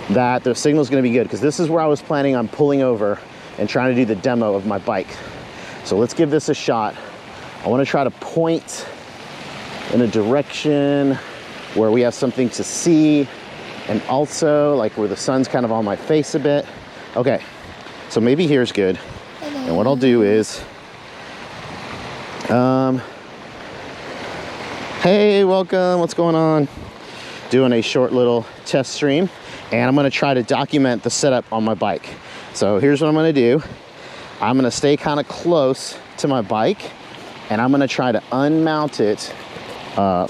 that the signal is going to be good, because this is where I was planning on pulling over and trying to do the demo of my bike. So let's give this a shot. I want to try to point in a direction where we have something to see, and also like where the sun's kind of on my face a bit. Okay, so maybe here's good. And what I'll do is, hey, welcome, what's going on? Doing a short little test stream, and I'm gonna try to document the setup on my bike. So here's what I'm gonna do. I'm gonna stay kind of close to my bike, and I'm gonna try to unmount it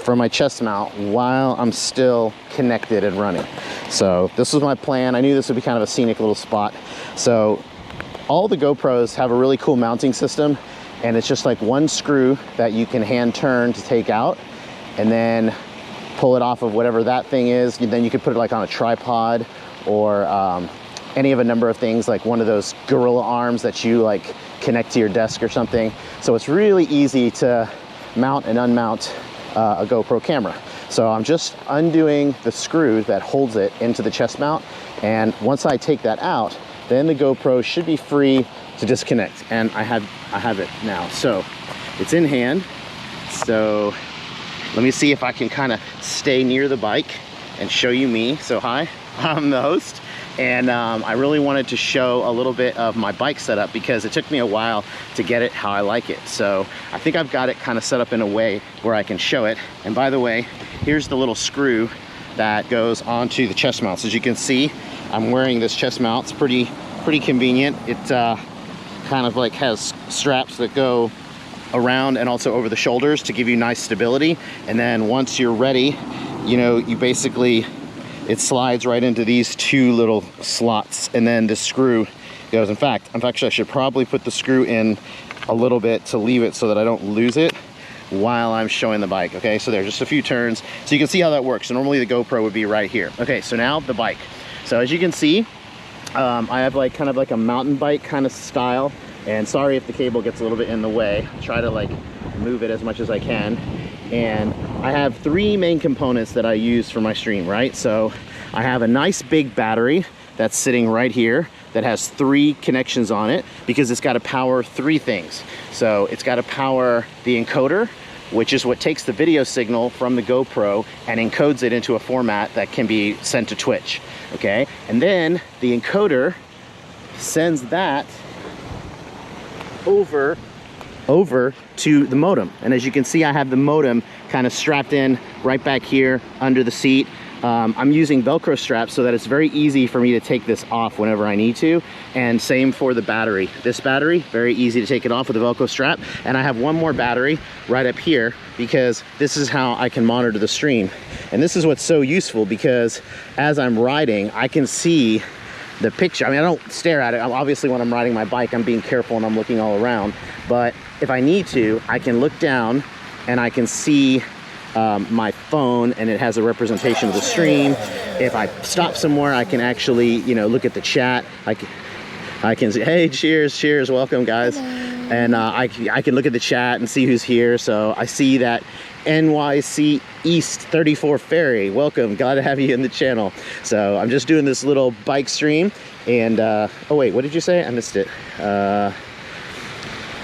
from my chest mount while I'm still connected and running. So this was my plan. I knew this would be kind of a scenic little spot. So all the GoPros have a really cool mounting system, and it's just like one screw that you can hand turn to take out, and then pull it off of whatever that thing is. Then you could put it like on a tripod, or any of a number of things, like one of those gorilla arms that you like connect to your desk or something. So it's really easy to mount and unmount a GoPro camera. So I'm just undoing the screw that holds it into the chest mount, and once I take that out, then the GoPro should be free to disconnect. And I have it now. So it's in hand. So let me see if I can kind of stay near the bike and show you me. So hi, I'm the host. And I really wanted to show a little bit of my bike setup, because it took me a while to get it how I like it. So I think I've got it kind of set up in a way where I can show it. And by the way, here's the little screw that goes onto the chest mount. So as you can see, I'm wearing this chest mount. It's pretty convenient. It kind of like has straps that go around and also over the shoulders to give you nice stability. And then once you're ready, you know, you basically, it slides right into these two little slots, and then the screw goes. In fact, I should probably put the screw in a little bit to leave it so that I don't lose it while I'm showing the bike. Okay, so there's just a few turns. So you can see how that works. So normally the GoPro would be right here. Okay, so now the bike. So as you can see, I have like kind of like a mountain bike kind of style. And sorry if the cable gets a little bit in the way. I'll try to like move it as much as I can. And I have three main components that I use for my stream, right? So I have a nice big battery that's sitting right here that has 3 connections on it, because it's got to power 3 things. So it's got to power the encoder, which is what takes the video signal from the GoPro and encodes it into a format that can be sent to Twitch, okay? And then the encoder sends that over to the modem. And as you can see, I have the modem kind of strapped in right back here under the seat. I'm using Velcro straps so that it's very easy for me to take this off whenever I need to. And same for the battery. This battery, very easy to take it off with a Velcro strap. And I have one more battery right up here, because this is how I can monitor the stream. And this is what's so useful, because as I'm riding, I can see the picture. I mean, I don't stare at it. Obviously, when I'm riding my bike, I'm being careful and I'm looking all around. But if I need to, I can look down and I can see my phone, and it has a representation of the stream. If I stop somewhere, I can actually, you know, look at the chat. I can see, hey, cheers, welcome guys. And I can look at the chat and see who's here. So I see that NYC East 34 Ferry, welcome, glad to have you in the channel. So I'm just doing this little bike stream, and oh wait, what did you say? I missed it.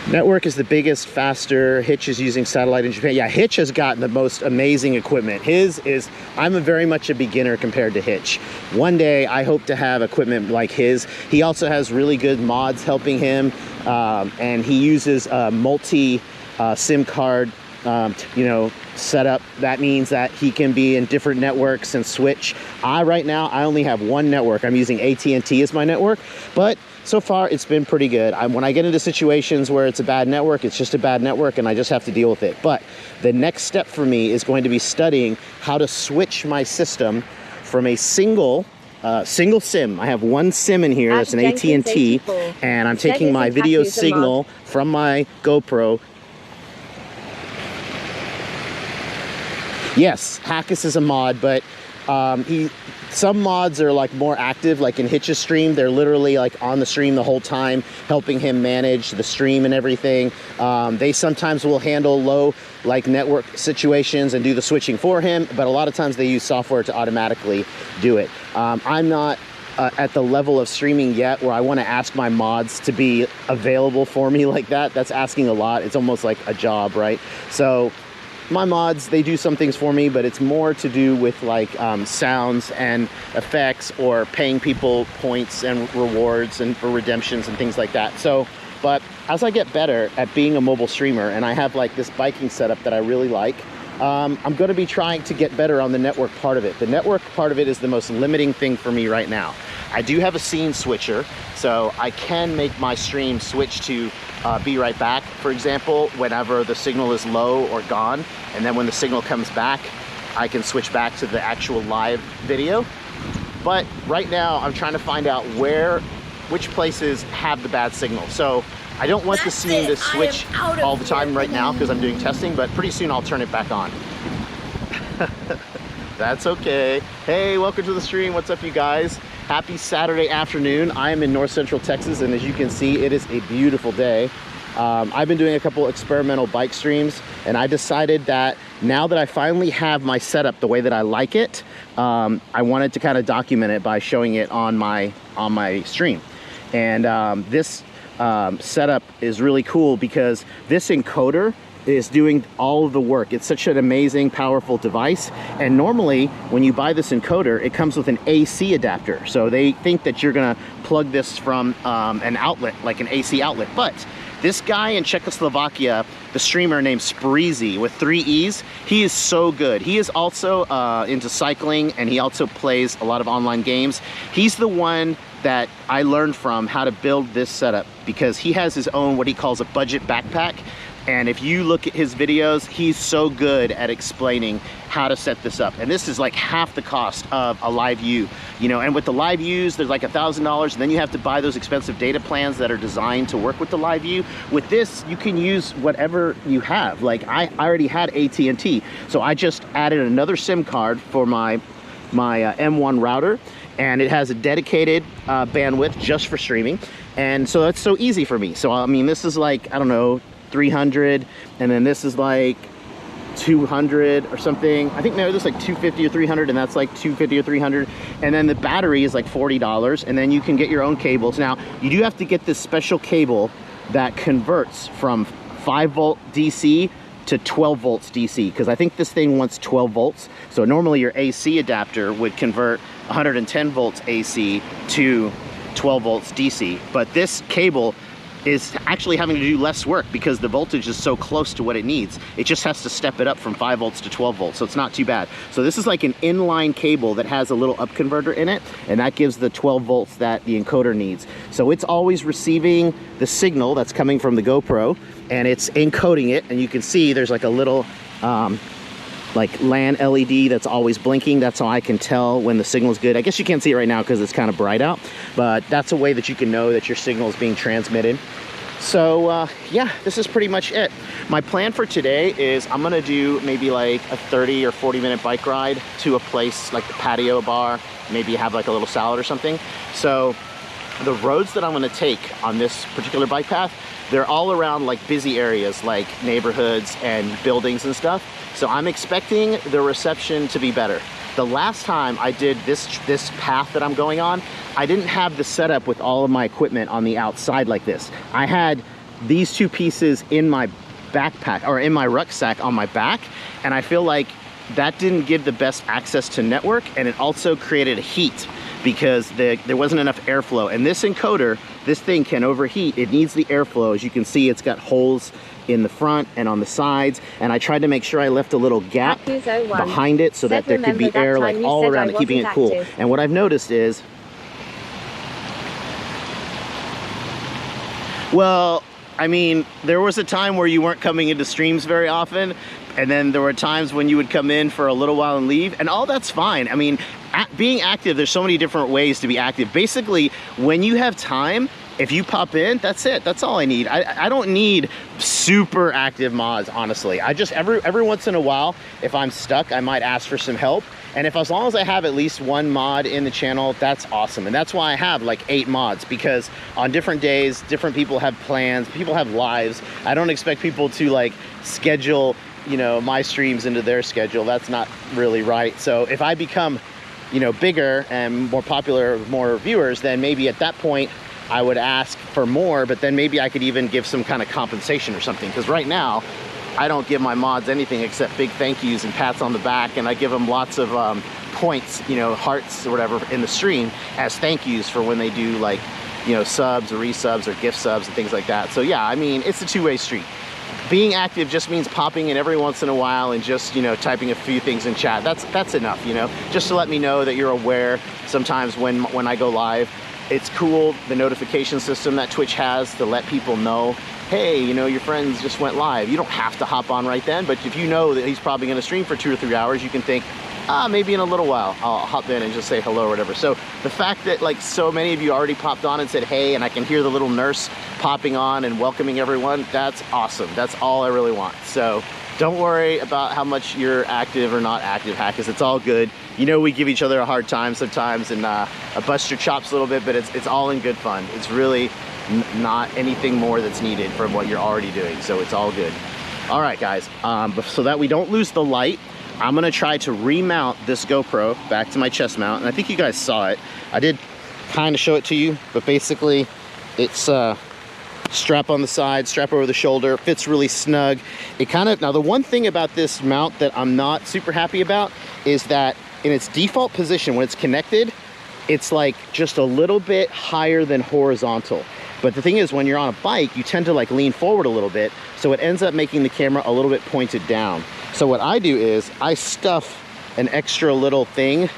Network is the biggest, faster. Hitch is using satellite in Japan. Yeah, Hitch has gotten the most amazing equipment. I'm very much a beginner compared to Hitch. One day I hope to have equipment like his. He also has really good mods helping him, and he uses a multi SIM card setup. That means that he can be in different networks and switch. Right now I only have one network. I'm using AT&T as my network, but so far it's been pretty good. When I get into situations where it's a bad network, it's just a bad network, and I just have to deal with it. But the next step for me is going to be studying how to switch my system from a single SIM. I have one SIM in here that's an AT&T, and I'm taking my video signal from my GoPro. Yes, Hackus is a mod, but Some mods are like more active, like in Hitch's stream. They're literally like on the stream the whole time, helping him manage the stream and everything. They sometimes will handle low like network situations and do the switching for him, but a lot of times they use software to automatically do it. I'm not at the level of streaming yet where I want to ask my mods to be available for me like that. That's asking a lot. It's almost like a job, right? So my mods, they do some things for me, but it's more to do with like sounds and effects, or paying people points and rewards and for redemptions and things like that. So, but as I get better at being a mobile streamer, and I have like this biking setup that I really like, I'm going to be trying to get better on the network part of it. The network part of it is the most limiting thing for me right now. I do have a scene switcher, so I can make my stream switch to be right back, for example, whenever the signal is low or gone. And then when the signal comes back, I can switch back to the actual live video. But right now, I'm trying to find out which places have the bad signal. So I don't want the scene to switch all the time right now because I'm doing testing, but pretty soon I'll turn it back on. That's okay. Hey, welcome to the stream. What's up, you guys? Happy Saturday afternoon. I am in North Central Texas, and as you can see, it is a beautiful day. I've been doing a couple experimental bike streams, and I decided that now that I finally have my setup the way that I like it, I wanted to kind of document it by showing it on my stream. And this setup is really cool because this encoder is doing all of the work. It's such an amazing, powerful device. And normally when you buy this encoder, it comes with an AC adapter. So they think that you're gonna plug this from an outlet, like an AC outlet. But this guy in Czechoslovakia, the streamer named Spreezy with 3 E's, he is so good. He is also into cycling, and he also plays a lot of online games. He's the one that I learned from how to build this setup, because he has his own, what he calls a budget backpack. And if you look at his videos, he's so good at explaining how to set this up. And this is like half the cost of a live view, you know, and with the live views, there's like $1,000, and then you have to buy those expensive data plans that are designed to work with the live view. With this, you can use whatever you have. Like I already had AT&T, so I just added another SIM card for my M1 router, and it has a dedicated bandwidth just for streaming. And so that's so easy for me. So, I mean, this is like, I don't know, 300, and then this is like 200 or something. I think no, this is like 250 or 300, and that's like 250 or 300. And then the battery is like $40, and then you can get your own cables. Now, you do have to get this special cable that converts from 5 volt DC to 12 volts DC, because I think this thing wants 12 volts. So normally your AC adapter would convert 110 volts AC to 12 volts DC, but this cable is actually having to do less work because the voltage is so close to what it needs. It just has to step it up from 5 volts to 12 volts, so it's not too bad. So this is like an inline cable that has a little up converter in it, and that gives the 12 volts that the encoder needs. So it's always receiving the signal that's coming from the GoPro, and it's encoding it, and you can see there's like a little like LAN LED that's always blinking. That's how I can tell when the signal is good. I guess you can't see it right now because it's kind of bright out, but that's a way that you can know that your signal is being transmitted. So yeah, this is pretty much it. My plan for today is I'm gonna do maybe like a 30 or 40 minute bike ride to a place like the patio bar, maybe have like a little salad or something. So the roads that I'm gonna take on this particular bike path, they're all around like busy areas like neighborhoods and buildings and stuff. So I'm expecting the reception to be better. The last time I did this path that I'm going on, I didn't have the setup with all of my equipment on the outside like this. I had these 2 pieces in my backpack, or in my rucksack on my back, and I feel like that didn't give the best access to network, and it also created heat because there wasn't enough airflow. And this encoder, this thing can overheat. It needs the airflow. As you can see, it's got holes in the front and on the sides, and I tried to make sure I left a little gap behind it so that there could be air like all around it, keeping it cool. And what I've noticed is, well, I mean, there was a time where you weren't coming into streams very often, and then there were times when you would come in for a little while and leave, and all that's fine. I mean, being active, there's so many different ways to be active. Basically, when you have time, if you pop in, that's it. That's all I need. I don't need super active mods, honestly. I just, every once in a while, if I'm stuck, I might ask for some help. And if, as long as I have at least one mod in the channel, that's awesome. And that's why I have like 8 mods, because on different days, different people have plans, people have lives. I don't expect people to like schedule, you know, my streams into their schedule. That's not really right. So if I become, you know, bigger and more popular, more viewers, then maybe at that point I would ask for more, but then maybe I could even give some kind of compensation or something. Because right now, I don't give my mods anything except big thank yous and pats on the back, and I give them lots of points, you know, hearts or whatever in the stream as thank yous for when they do, like, you know, subs or resubs or gift subs and things like that. So yeah, I mean, it's a two-way street. Being active just means popping in every once in a while and just, you know, typing a few things in chat. That's enough, you know, just to let me know that you're aware. Sometimes when I go live, it's cool, the notification system that Twitch has to let people know, hey, you know, your friends just went live. You don't have to hop on right then, but if you know that he's probably gonna stream for 2 or 3 hours, you can think, maybe in a little while I'll hop in and just say hello or whatever. So the fact that like so many of you already popped on and said hey, and I can hear the little nurse popping on and welcoming everyone, that's awesome. That's all I really want. So don't worry about how much you're active or not active, hackers. It's all good. You know, we give each other a hard time sometimes and bust your chops a little bit, but it's all in good fun. It's really not anything more that's needed from what you're already doing, so it's all good. All right, guys, so that we don't lose the light, I'm gonna try to remount this GoPro back to my chest mount, and I think you guys saw it. I did kind of show it to you, but basically it's strap on the side, strap over the shoulder, fits really snug. It kind of, now the one thing about this mount that I'm not super happy about is that in its default position when it's connected, it's like just a little bit higher than horizontal. But the thing is, when you're on a bike, you tend to like lean forward a little bit, so it ends up making the camera a little bit pointed down. So what I do is I stuff an extra little thing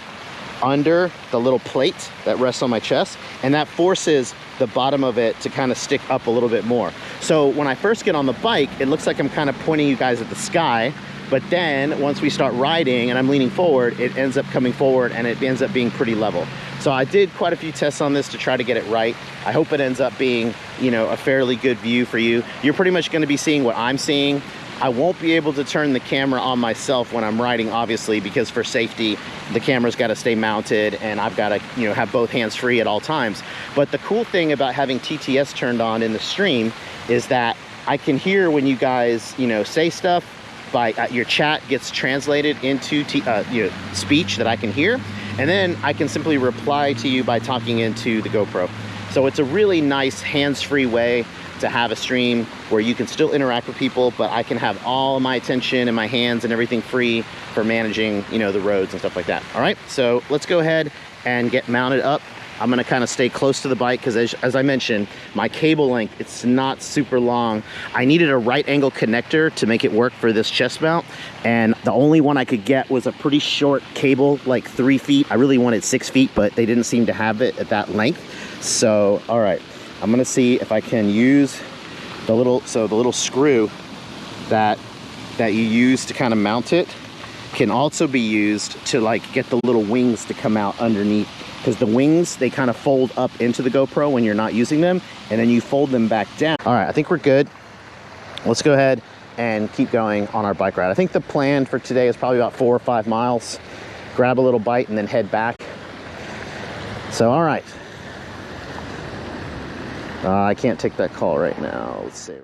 under the little plate that rests on my chest, and that forces the bottom of it to kind of stick up a little bit more. So when I first get on the bike, it looks like I'm kind of pointing you guys at the sky, but then once we start riding and I'm leaning forward, it ends up coming forward and it ends up being pretty level. So I did quite a few tests on this to try to get it right. I hope it ends up being, you know, a fairly good view for you. You're pretty much going to be seeing what I'm seeing. I won't be able to turn the camera on myself when I'm riding, obviously, because for safety, the camera's got to stay mounted and I've got to, you know, have both hands free at all times. But the cool thing about having TTS turned on in the stream is that I can hear when you guys, you know, say stuff. By your chat gets translated into you know, speech that I can hear, and then I can simply reply to you by talking into the GoPro. So it's a really nice hands-free way to have a stream where you can still interact with people, but I can have all my attention and my hands and everything free for managing, you know, the roads and stuff like that. All right, so let's go ahead and get mounted up. I'm gonna kind of stay close to the bike because as I mentioned, my cable length, it's not super long. I needed a right angle connector to make it work for this chest mount, and the only one I could get was a pretty short cable, like 3 feet. I really wanted 6 feet, but they didn't seem to have it at that length. So, all right, I'm gonna see if I can use the little screw that you use to kind of mount it can also be used to like get the little wings to come out underneath, because the wings, they kind of fold up into the GoPro when you're not using them, and then you fold them back down. All right, I think we're good. Let's go ahead and keep going on our bike ride. I think the plan for today is probably about 4 or 5 miles, grab a little bite and then head back. So, all right. I can't take that call right now. Let's see.